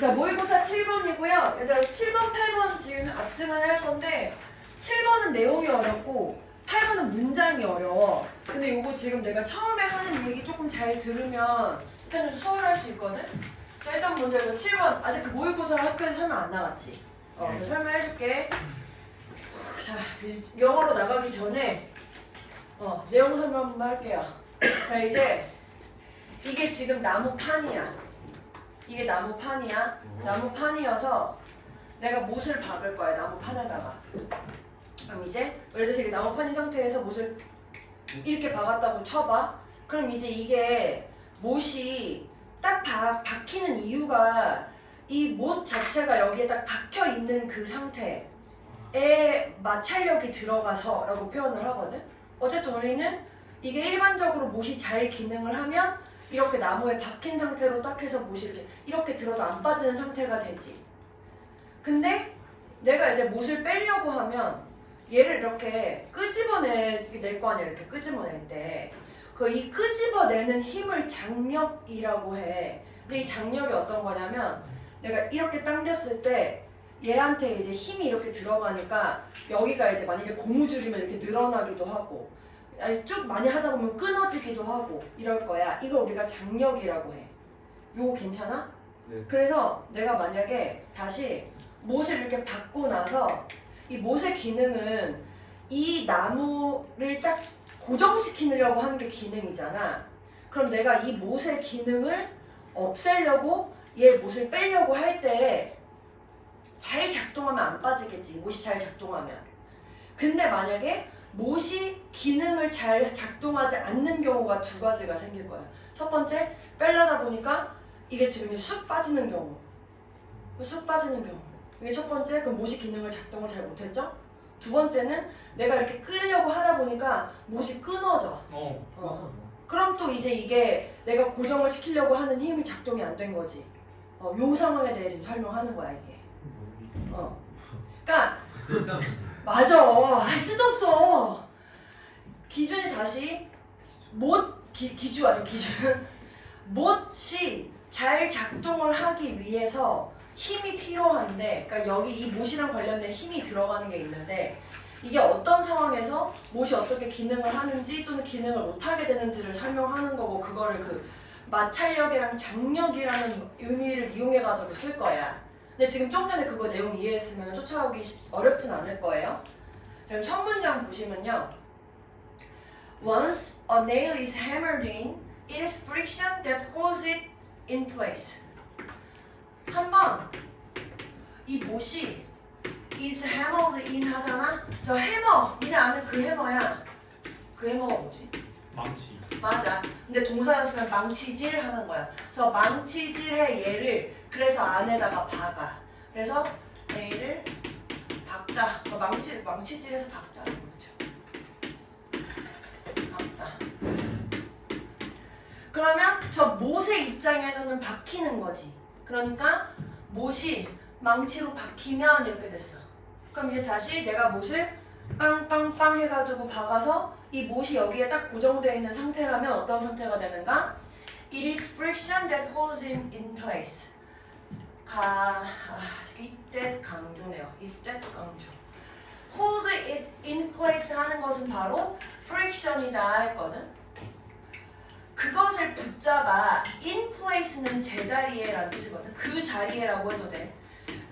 자, 모의고사 7번이고요. 얘들아 7번, 8번 지금 압승을 할 건데 7번은 내용이 어렵고 8번은 문장이 어려워. 근데 요거 지금 내가 처음에 하는 얘기 조금 잘 들으면 일단 좀 수월할 수 있거든? 자, 일단 먼저 이거 7번. 아직 그 모의고사 학교에서 설명 안 나갔지? 설명해줄게. 자, 영어로 나가기 전에 내용 설명 한번 할게요. 자, 이제 이게 지금 나무판이야. 이게 나무판이야. 나무판이어서 내가 못을 박을 거야. 나무판에다가. 그럼 이제 예를 들어서 이게 나무판인 상태에서 못을 이렇게 박았다고 쳐봐. 그럼 이제 이게 못이 딱 박히는 이유가 이 못 자체가 여기에 딱 박혀 있는 그 상태에 마찰력이 들어가서 라고 표현을 하거든. 어쨌든 우리는 이게 일반적으로 못이 잘 기능을 하면 이렇게 나무에 박힌 상태로 딱 해서 못이 이렇게 들어도 안 빠지는 상태가 되지. 근데 내가 이제 못을 빼려고 하면 얘를 이렇게 끄집어낼 거 아니야. 이렇게 끄집어낼 때 이 끄집어내는 힘을 장력이라고 해. 근데 이 장력이 어떤 거냐면 내가 이렇게 당겼을 때 얘한테 이제 힘이 이렇게 들어가니까 여기가 이제 만약에 고무줄이면 이렇게 늘어나기도 하고 쭉 많이 하다 보면 끊어지기도 하고 이럴 거야. 이걸 우리가 장력이라고 해. 요거 괜찮아? 네. 그래서 내가 만약에 다시 못을 이렇게 박고 나서 이 못의 기능은 이 나무를 딱 고정시키려고 하는 게 기능이잖아. 그럼 내가 이 못의 기능을 없애려고 얘 못을 빼려고 할 때 잘 작동하면 안 빠지겠지. 못이 잘 작동하면. 근데 만약에 못이 기능을 잘 작동하지 않는 경우가 두 가지가 생길 거야. 첫 번째, 빼려다 보니까 이게 지금 쑥 빠지는 경우. 쑥 빠지는 경우. 이게 첫 번째, 그럼 못이 기능을 작동을 잘 못했죠? 두 번째는 내가 이렇게 끌려고 하다 보니까 못이 끊어져. 그럼 또 이제 이게 내가 고정을 시키려고 하는 힘이 작동이 안 된 거지. 요 상황에 대해 지금 설명하는 거야, 이게. 그러니까 맞아. 쓰도 없어. 기준이 다시 기준 아니야. 기준. 못이 잘 작동을 하기 위해서 힘이 필요한데, 그러니까 여기 이 못이랑 관련된 힘이 들어가는 게 있는데 이게 어떤 상황에서 못이 어떻게 기능을 하는지 또는 기능을 못하게 되는지를 설명하는 거고 그거를 그 마찰력이랑 장력이라는 의미를 이용해가지고 쓸 거야. 근데 지금 좀 전에 그거 내용 이해했으면 쫓아오기 어렵진 않을 거예요. 지금 첫 문장 보시면요. Once a nail is hammered in, it is friction that holds it in place. 한번 이 못이 is hammered in 하잖아? 저 해머, 니네 아는 그 해머야. 그 해머가 뭐지? 망치. 맞아. 근데 동사였으면 망치질 하는 거야. 그래서 망치질해 얘를 그래서 안에다가 박아. 그래서 얘를 박다. 망치질해서 박다. 그렇죠. 박다. 그러면 저 못의 입장에서는 박히는 거지. 그러니까 못이 망치로 박히면 이렇게 됐어. 그럼 이제 다시 내가 못을 빵빵빵 해가지고 박아서 이 못이 여기에 딱 고정되어 있는 상태라면 어떤 상태가 되는가? It is friction that holds it in place. 이때 강조네요. 이때 강조. Hold it in place 하는 것은 바로 friction이다 했거든. 그것을 붙잡아. in place는 제자리에 라는 뜻이거든. 그 자리에라고 해도 돼.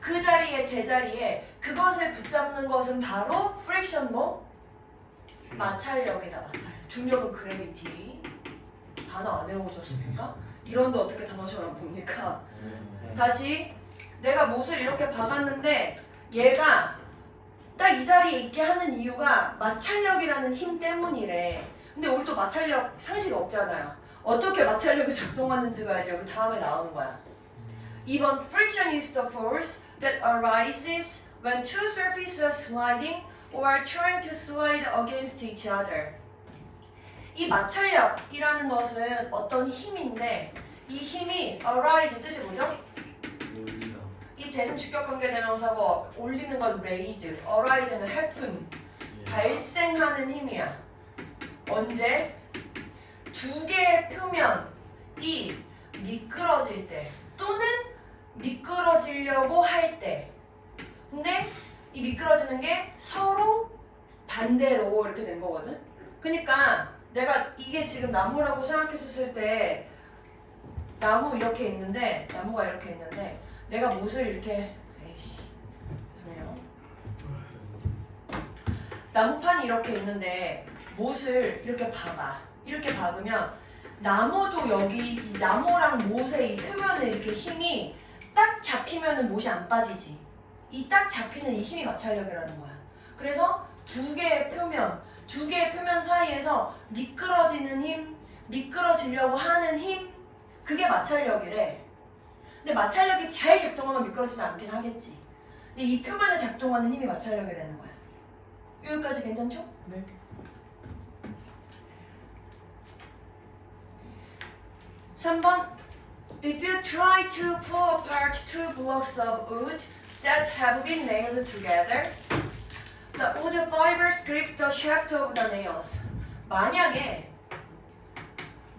그 자리에 제자리에 그것을 붙잡는 것은 바로 friction 뭐? 마찰력이다. 마찰. 중력은 그래비티. 단어 안 외워오셨습니까? 이런데 어떻게 단어 시험을 봅니까? 다시 내가 못을 이렇게 박았는데 얘가 딱 이 자리에 있게 하는 이유가 마찰력이라는 힘 때문이래. 근데 우리 또 마찰력 상식이 없잖아요. 어떻게 마찰력이 작동하는지가 이제 여기 다음에 나오는 거야. 2번 Friction is the force that arises when two surfaces are sliding or trying to slide against each other. 이 마찰력이라는 것은 어떤 힘인데 이 힘이 arise 뜻이 뭐죠? 이 대승 주격관계 대명사고 올리는 건 raise, arise는 happen, 발생하는 힘이야. 언제? 두 개의 표면이 미끄러질 때 또는 미끄러 미끄러지려고 할 때. 근데 이 미끄러지는 게 서로 반대로 이렇게 된 거거든. 그러니까 내가 이게 지금 나무라고 생각했었을 때 나무가 이렇게 있는데 내가 못을 이렇게 죄송해요. 나무판이 이렇게 있는데 못을 이렇게 박아. 이렇게 박으면 나무도 여기 이 나무랑 못의 이 표면에 이렇게 힘이 딱 잡히면은 못이 안 빠지지. 이 딱 잡히는 이 힘이 마찰력이라는 거야. 그래서 두 개의 표면 사이에서 미끄러지는 힘, 미끄러지려고 하는 힘, 그게 마찰력이래. 근데 마찰력이 잘 작동하면 미끄러지지 않긴 하겠지. 근데 이 표면에 작동하는 힘이 마찰력이라는 거야. 여기까지 괜찮죠? 네. 3번. If you try to pull apart two blocks of wood that have been nailed together, the wood fibers grip the shaft of the nails. 만약에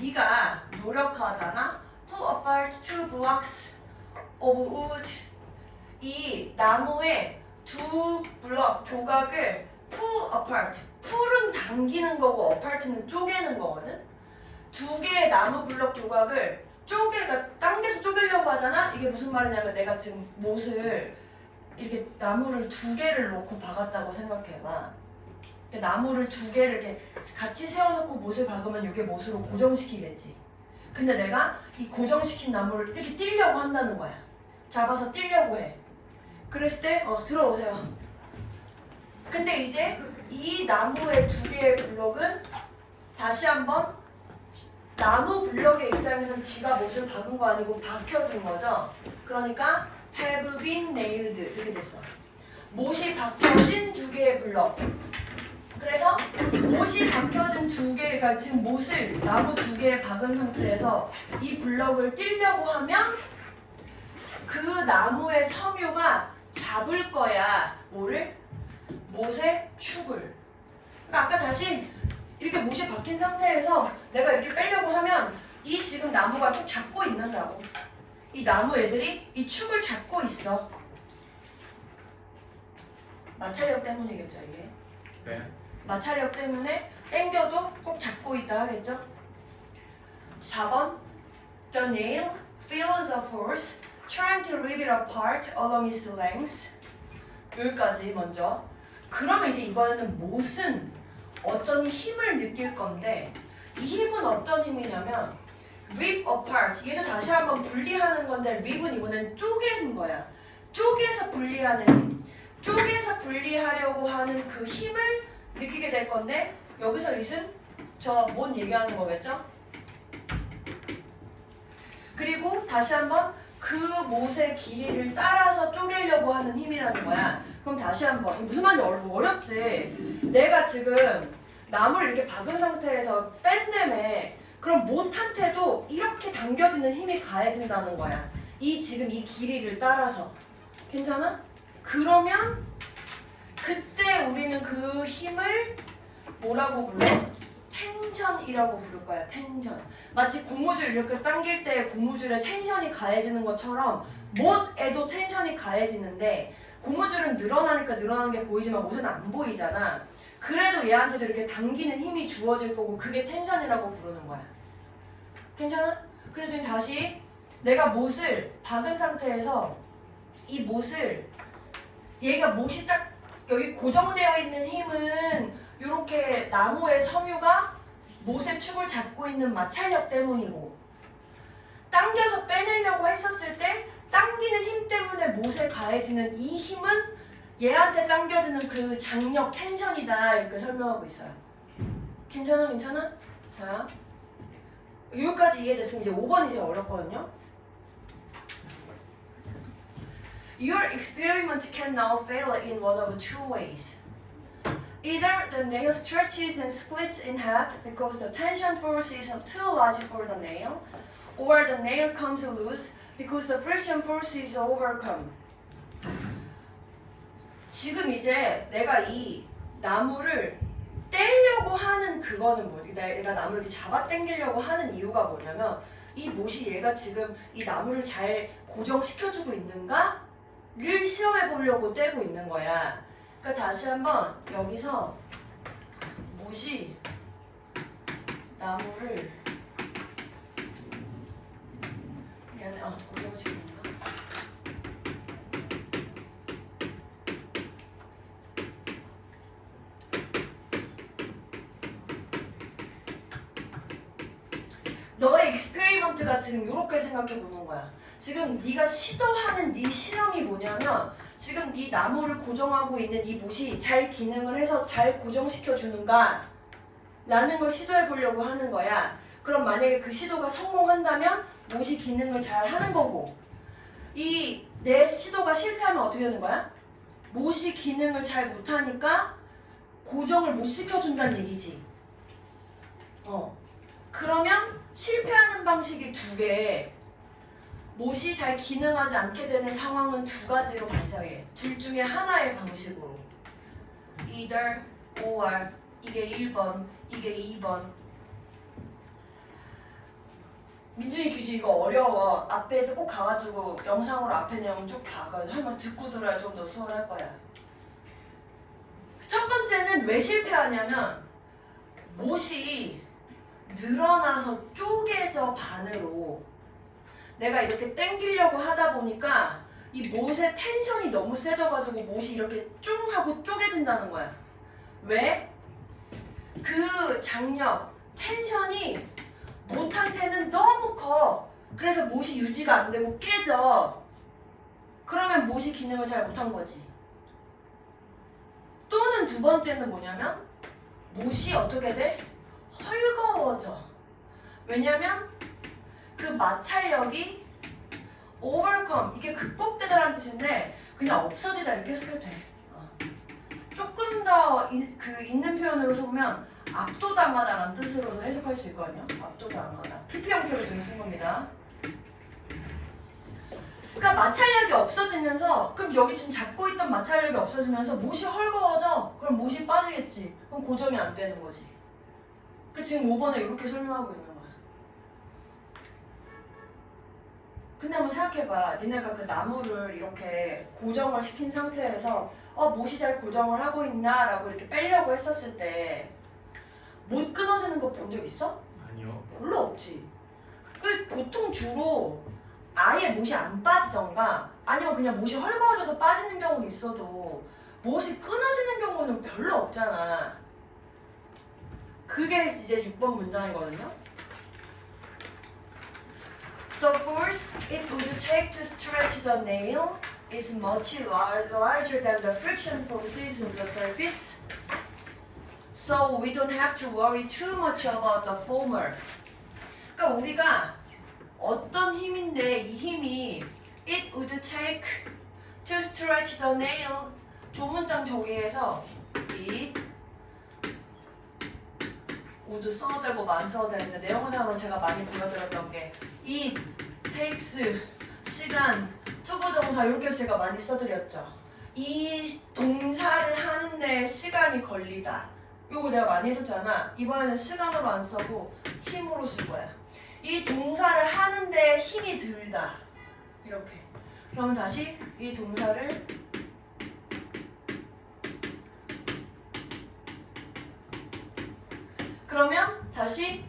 네가 노력하잖아. Pull apart two blocks of wood. 이 나무의 두 블럭 조각을 pull apart. pull은 당기는 거고 apart는 쪼개는 거거든. 두 개의 나무 블럭 조각을 당겨서 쪼개려고 하잖아. 이게 무슨 말이냐면 내가 지금 못을 이렇게 나무를 두 개를 놓고 박았다고 생각해봐. 나무를 두 개를 이렇게 같이 세워놓고 못을 박으면 이게 못으로 고정시키겠지. 근데 내가 이 고정시킨 나무를 이렇게 띄려고 한다는 거야. 잡아서 띄려고 해. 그랬을 때 들어오세요. 근데 이제 이 나무의 두 개의 블럭은 다시 한번 나무 블럭의 입장에서는 지가 못을 박은 거 아니고 박혀진 거죠. 그러니까 have been nailed 이렇게 됐어. 못이 박혀진 두 개의 블럭. 그래서 못이 박혀진 두 개, 그러니까 지금 못을 나무 두 개에 박은 상태에서 이 블럭을 띄려고 하면 그 나무의 섬유가 잡을 거야. 뭐를? 못의 축을. 그러니까 아까 다시 이렇게 못이 박힌 상태에서 내가 이렇게 빼려고 하면 이 지금 나무가 쭉 잡고 있는다고. 이 나무 애들이 이 축을 잡고 있어. 마찰력 때문이겠죠, 이게. 네. 마찰력 때문에 당겨도 꼭 잡고 있다 하겠죠? 4번. The nail feels a force trying to rip it apart along its length. 여기까지 먼저. 그러면 이제 이번에는 못은 어떤 힘을 느낄 건데 이 힘은 어떤 힘이냐면 rip apart. 얘도 다시 한번 분리하는 건데 rip은 이번엔 쪼개는 거야. 쪼개서 분리하는 힘. 쪼개서 분리하려고 하는 그 힘을 느끼게 될 건데 여기서 이은 저 뭔 얘기하는 거겠죠? 그리고 다시 한번 그 못의 길이를 따라서 쪼개려고 하는 힘이라는 거야. 그럼 다시 한번 무슨 말인지 어렵지? 내가 지금 나무를 이렇게 박은 상태에서 뺀다며 그럼 못한테도 이렇게 당겨지는 힘이 가해진다는 거야. 지금 이 길이를 따라서. 괜찮아? 그러면 그때 우리는 그 힘을 뭐라고 불러? 텐션이라고 부를 거야. 텐션. 마치 고무줄 이렇게 당길 때 고무줄에 텐션이 가해지는 것처럼 못에도 텐션이 가해지는데 고무줄은 늘어나니까 늘어나는 게 보이지만 못은 안 보이잖아. 그래도 얘한테도 이렇게 당기는 힘이 주어질 거고 그게 텐션이라고 부르는 거야. 괜찮아? 그래서 지금 다시 내가 못을 박은 상태에서 이 못을 얘가 못이 딱 여기 고정되어 있는 힘은 이렇게 나무의 섬유가 못의 축을 잡고 있는 마찰력 때문이고 당겨서 빼내려고 했었을 때 당기는 힘 때문에 못에 가해지는 이 힘은 얘한테 당겨지는 그 장력 텐션이다 이렇게 설명하고 있어요. 괜찮아? 괜찮아? 자 여기까지 이해됐으면 이제 5번이 제일 어렵거든요. Your experiment can now fail in one of two ways. Either the nail stretches and splits in half because the tension force is too large for the nail, or the nail comes loose because the friction force is overcome. 지금 이제 내가 이 나무를 떼려고 하는 그거는 뭐지? 내가 나무를 이렇게 잡아 당기려고 하는 이유가 뭐냐면 이 못이 얘가 지금 이 나무를 잘 고정시켜주고 있는가를 시험해 보려고 떼고 있는 거야. 그러니까 다시 한번 여기서 못이 나무를 미안해, 고정시키는가? 너의 익스페리먼트가 지금 이렇게 생각해 보는 거야. 지금 네가 시도하는 네 실험이 뭐냐면 지금 이 나무를 고정하고 있는 이 못이 잘 기능을 해서 잘 고정시켜 주는가 라는 걸 시도해 보려고 하는 거야. 그럼 만약에 그 시도가 성공한다면 못이 기능을 잘 하는 거고, 이 내 시도가 실패하면 어떻게 되는 거야? 못이 기능을 잘 못하니까 고정을 못 시켜준다는 얘기지. 그러면 실패하는 방식이 두 개. 못이 잘 기능하지 않게 되는 상황은 두 가지로 발생해. 둘 중에 하나의 방식으로. either or. 이게 1번, 이게 2번. 민준이 규지 이거 어려워. 앞에도 꼭 가가지고 영상으로 앞에 내용 쭉 봐. 한번 듣고 들어야 좀 더 수월할 거야. 첫 번째는 왜 실패하냐면 못이 늘어나서 쪼개져 반으로. 내가 이렇게 당기려고 하다 보니까 이 못의 텐션이 너무 세져가지고 못이 이렇게 쭉 하고 쪼개진다는 거야. 왜? 그 장력, 텐션이 못한테는 너무 커. 그래서 못이 유지가 안 되고 깨져. 그러면 못이 기능을 잘 못한 거지. 또는 두 번째는 뭐냐면 못이 어떻게 돼? 헐거워져. 왜냐면 그 마찰력이 overcome, 이게 극복되다라는 뜻인데 그냥 없어지다 이렇게 해석해도 돼. 조금 더 그 있는 표현으로 보면 압도당하다라는 뜻으로도 해석할 수 있거든요. 압도당하다. PP 형태로 지금 쓴 겁니다. 그러니까 마찰력이 없어지면서, 그럼 여기 지금 잡고 있던 마찰력이 없어지면서 못이 헐거워져. 그럼 못이 빠지겠지. 그럼 고정이 안 되는 거지. 그 지금 5번에 이렇게 설명하고 있는 거야. 근데 한번 생각해봐. 니네가 그 나무를 이렇게 고정을 시킨 상태에서 못이 잘 고정을 하고 있나 라고 이렇게 빼려고 했었을 때 못 끊어지는 거 본 적 있어? 아니요. 별로 없지. 그 보통 주로 아예 못이 안 빠지던가 아니면 그냥 못이 헐거워져서 빠지는 경우는 있어도 못이 끊어지는 경우는 별로 없잖아. 그게 이제 6번 문장이거든요. The force it would take to stretch the nail is much larger than the friction forces on the surface. So we don't have to worry too much about the former. 그러니까 우리가 어떤 힘인데 이 힘이 it would take to stretch the nail. 조문장 저기에서 it would 써도 되고 만 써도 되는데 내용상으로 제가 많이 보여드렸던 게 it takes 시간, 투부정사 이렇게 제가 많이 써드렸죠. 이 동사를 하는데 시간이 걸리다. 요거 내가 많이 해줬잖아. 이번에는 시간으로 안 써고 힘으로 쓸 거야. 이 동사를 하는데 힘이 들다. 이렇게. 그럼 다시 이 동사를 그러면 다시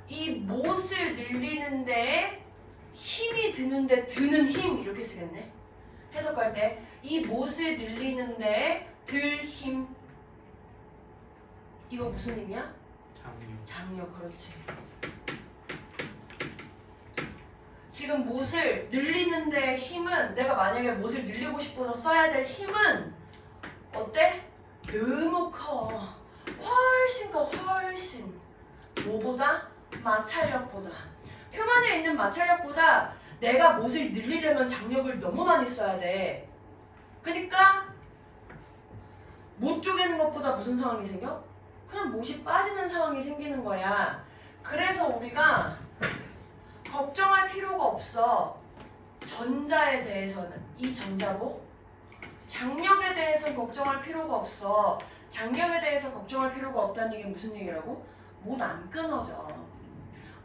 이 못을 늘리는 데에 힘이 드는데 드는 힘 이렇게 쓰겠네. 해석할 때 이 못을 늘리는 데에 들 힘. 이거 무슨 힘이야? 장류. 장력. 그렇지. 지금 못을 늘리는 데 힘은 내가 만약에 못을 늘리고 싶어서 써야 될 힘은 어때? 너무 커. 훨씬 커. 훨씬. 뭐보다? 마찰력보다. 표면에 있는 마찰력보다 내가 못을 늘리려면 장력을 너무 많이 써야 돼. 그러니까 못 쪼개는 것보다 무슨 상황이 생겨? 그냥 못이 빠지는 상황이 생기는 거야. 그래서 우리가 걱정할 필요가 없어. 전자에 대해서는. 이 전자고 장력에 대해서 걱정할 필요가 없어. 장력에 대해서 걱정할 필요가 없다는 얘기는 무슨 얘기라고? 못 안 끊어져.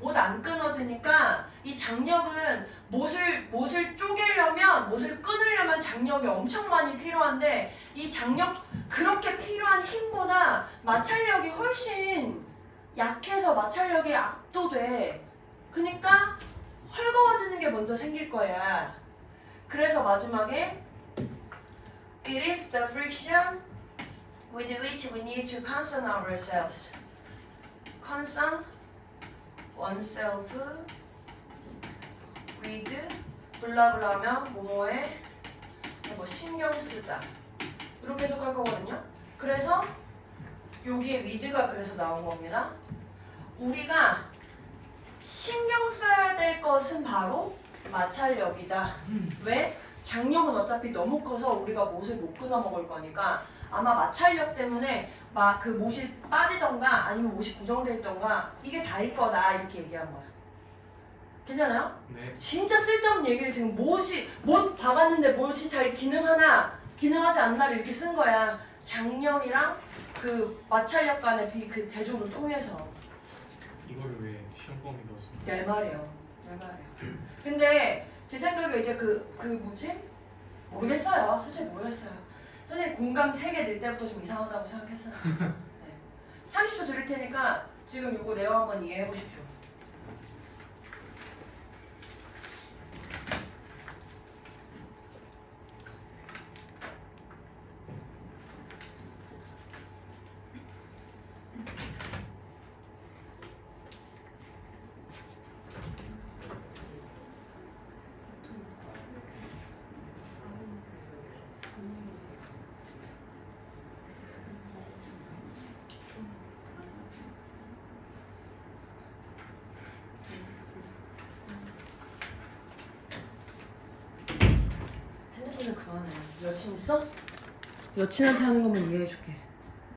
못 안 끊어지니까 이 장력은 못을 쪼개려면 못을 끊으려면 장력이 엄청 많이 필요한데 이 장력 그렇게 필요한 힘보다 마찰력이 훨씬 약해서 마찰력이 압도돼. 그러니까 헐거워지는 게 먼저 생길 거야. 그래서 마지막에 It is the friction with which we need to concern ourselves. concern oneself with 블라블라 하면 뭐뭐에 뭐 신경 쓰다 이렇게 해석할 거거든요. 그래서 여기에 with가 그래서 나온 겁니다. 우리가 신경 써야 될 것은 바로 마찰력이다. 왜? 장력은 어차피 너무 커서 우리가 못을 못 끊어 먹을 거니까 아마 마찰력 때문에 막 그 못이 빠지던가 아니면 못이 고정돼 있던가 이게 다일 거다 이렇게 얘기한 거야. 괜찮아요? 네. 진짜 쓸데없는 얘기를 지금 못 박았는데 못이 잘 기능하나 기능하지 않나를 이렇게 쓴 거야. 장력이랑 그 마찰력 간의 그 대조를 통해서. 이거를 왜 시험 범위 넣었습니까? 내 말이에요. 근데 제 생각에 이제 그 뭐지? 모르겠어요. 솔직히 모르겠어요. 선생님 공감 3개 낼 때부터 좀 이상하다고 생각했어요. 네. 30초 드릴 테니까 지금 이거 내용 한번 이해해 보십시오. 핸드폰을 그만해. 여친 있어? 여친한테 하는 것만 이해해줄게.